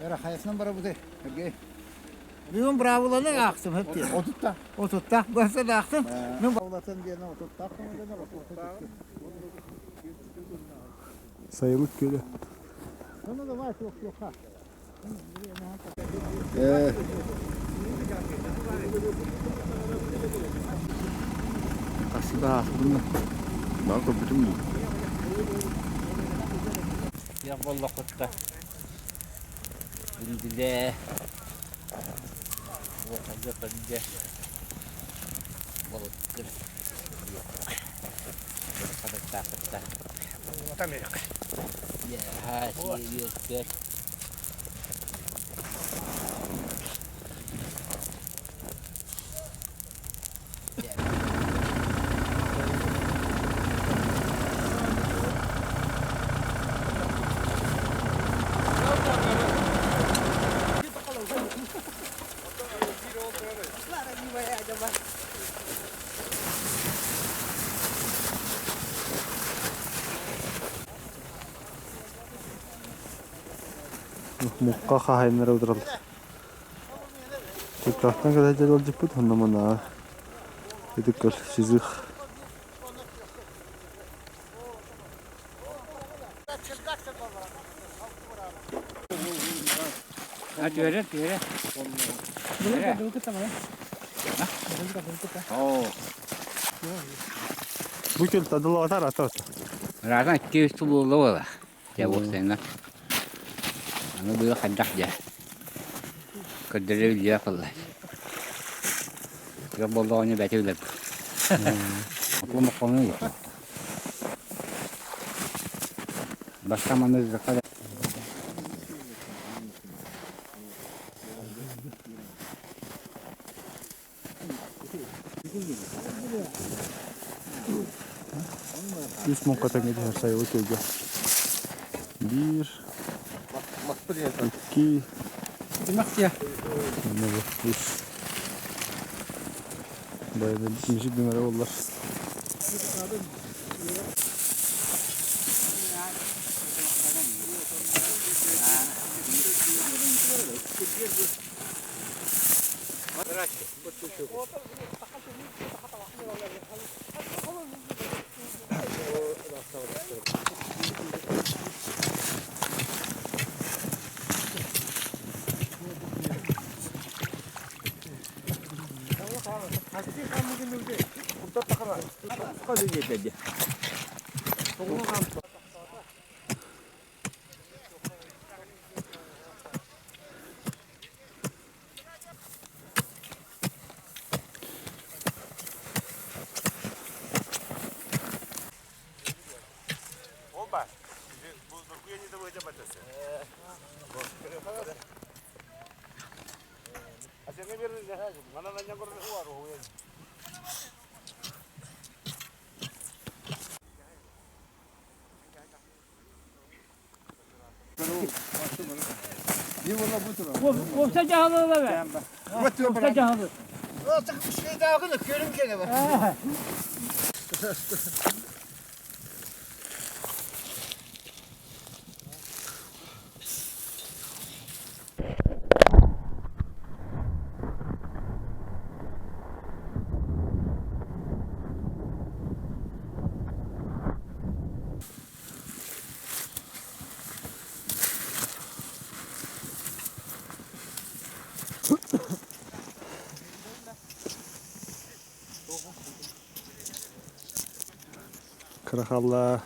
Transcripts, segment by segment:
Era hayatından bara bu de. Erge. Bugün bravolarını aktım hep diye. Otutta. Otutta. Görse de aktım. Ben bavulatan diye ne otutta. Sayılık gölü. Sonra da var yok ha. Aslında aslında. Bak o bütün bu. Ya vallahi kutta. Şimdi de ortada kalınca balıktır. Kadar takıtta. Tamam. Ya ha şey bir Mukka hainlere uyduralım. Tekraktan kadar cal olacak bu anlamına. Dedik göl çizik. Hadi öyle. Bu göl tadılı atar atar. Rasanya kiri tu bulu lah. Jauh sana. Anu dulu kandak ya. Kediri dia kalau. Dia bolonya baca udah. Aku makan ni. Başka mana zakat. Üst mukkatan gidiyor sayılık gölge. 1 2 Mak ya. Ne bu? 3 Bayağı da bitmiş bir numara oldular. Olsa cahalı da be. Olsa cahalı. Artık bir şey daha kılık görüm gene bak. Karakallah.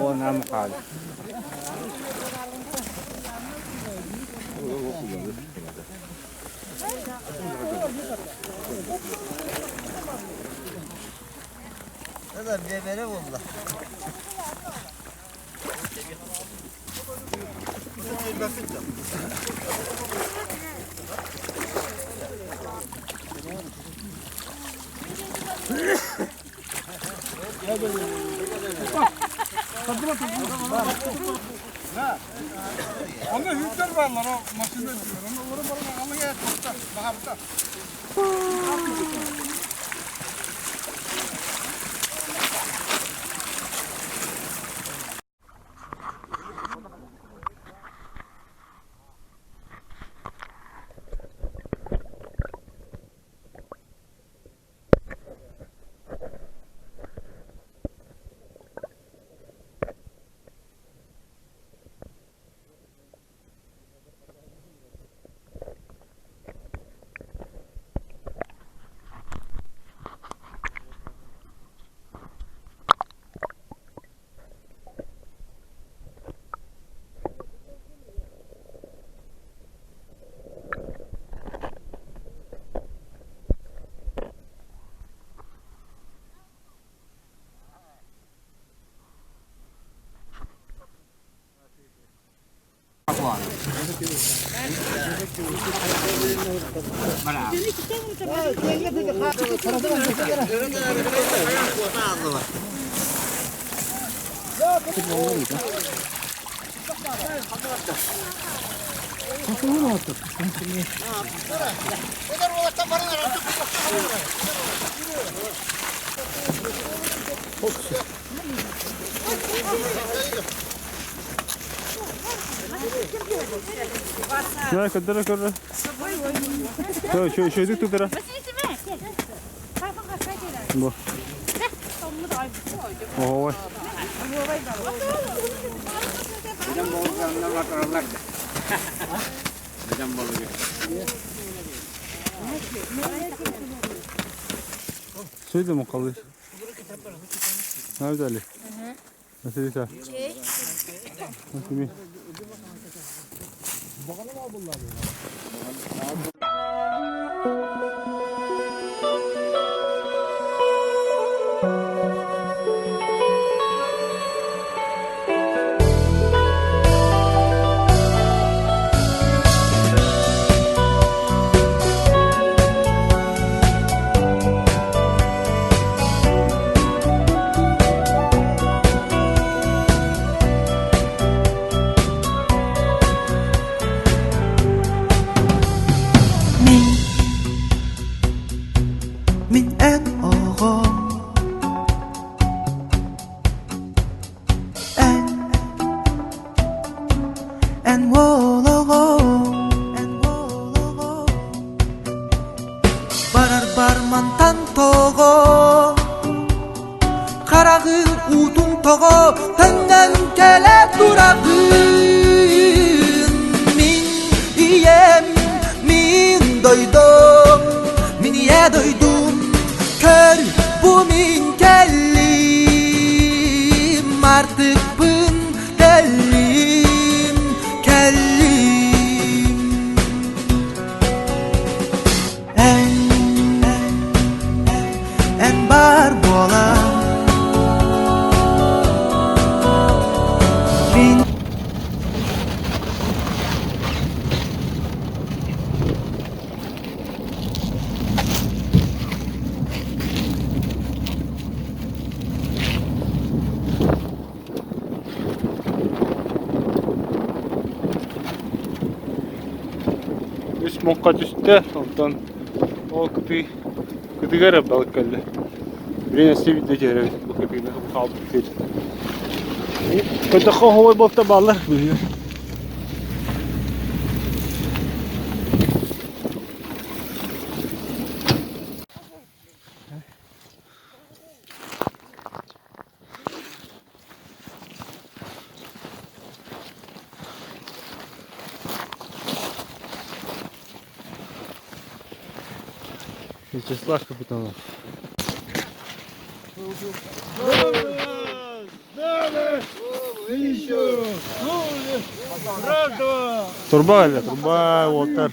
O nam kaldı. Kadar gebere oldu. Onda hünkâr varlar o makinede diyor. Onu bana almaya tuttu. Baharda. 야, 건드려, 건드려. 저 득도 들어. 뭐? 오, Hocam balıklarından bakarlar. Hocam balığı. Söyle mi kalır? Nerede Ali? Nasıl sen? Nasıl mi? Min en oğul En oğul Barar barman tantoğu Karagı udun toğu Tenden kele duragın Min iyem Min doydum Min iye doydum Kör bu min kellim Artık bın kellim Kellim En bar bola Min Mokka düştü. Ondan o kıtıgara balık geldi. Bir nasıl bir de cere bu kıtığına kaldı bir. Kıtığı hava balıkta bağlar biliyor. Вячеслав Капитанов. Турба или труба, вот так.